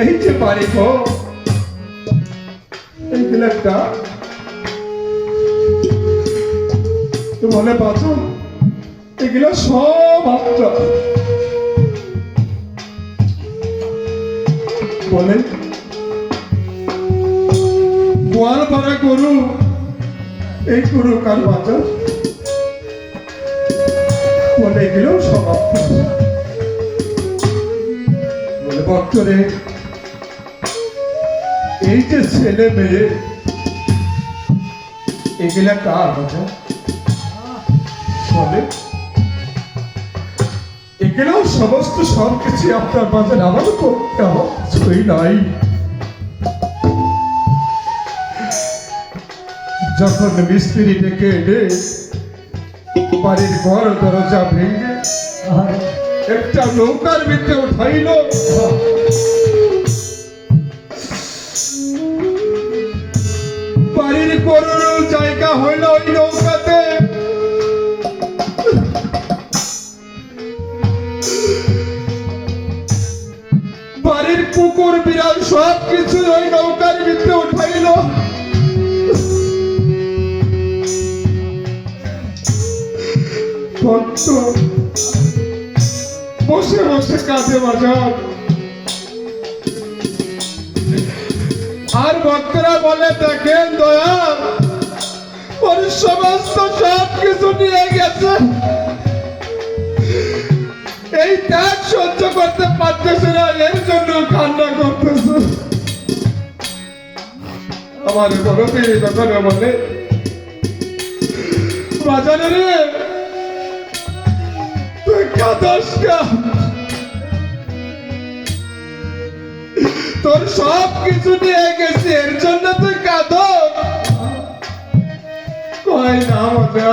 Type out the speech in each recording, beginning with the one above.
এই যে বাড়ি গো, এই বিলাসটা তো বলে বাঁচন, এগুলো সব আপনার। বলে গোয়াল পাড়া গরু, এই গরু কার বাঁচন? বলে এগুলো সব আপনার। বলে বক্তরে এই যে ছেলে মেয়ে, এগুলা কার বাঁচন? বলে এগুলো সমস্ত সবকিছু আপনার বাঁচেন, আমারও করতে আমার কিছুই নাই। যখন মিস্ত্রি ডেকে এনে বাড়ির ঘর দরজা ভেঙে একটা নৌকার ভিতরে উঠাইল, বাড়ির গরুর জায়গা হইল ওই নৌকাতে। বাড়ির কুকুর বিড়াল সব কিছু ওই নৌকার ভিতরে উঠাইল। বসে বসে কাঁদে বাজার। আর ভক্তরা বলে দেখেন দয়া, ওর সমস্ত সব কিছু নিয়ে গেছে, এই ত্যাগ সহ্য করতে পারতেছে না, এর জন্য কান্না করতেছে। আমার বড় এই কথাটা বলে বাজারে রে, তুই কাঁদস কেন? তোর সব কিছু নিয়ে গেছে, এর জন্য তুই কাঁদস? কয় না মজা,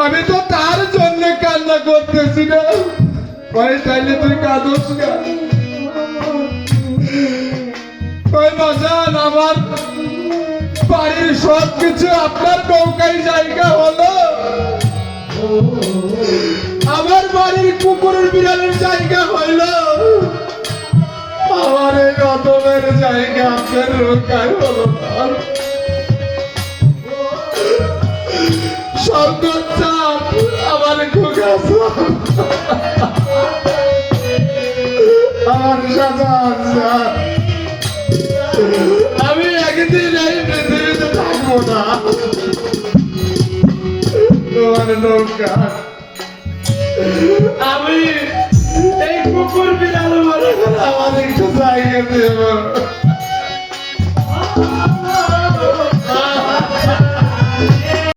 আমি তো তার জন্য কান্না করতেছি না। কয় তাইলে তুই কাঁদস কেন? কয় বাজান, আমার বাড়ির সব কিছু আপনার নৌকায় জায়গা হলো, আমার বাড়ির কুকুরের বিড়ালের জায়গা হইল, আমার এই রতনের জায়গা আপনার নৌকায় হলো না। আমার আমার সাজা, আমি একদিন এই পৃথিবীতে থাকবো না। তোমার নৌকা আমি এই কুকুর বিড়াল মনে করে আমার একটু জায়গা দেব।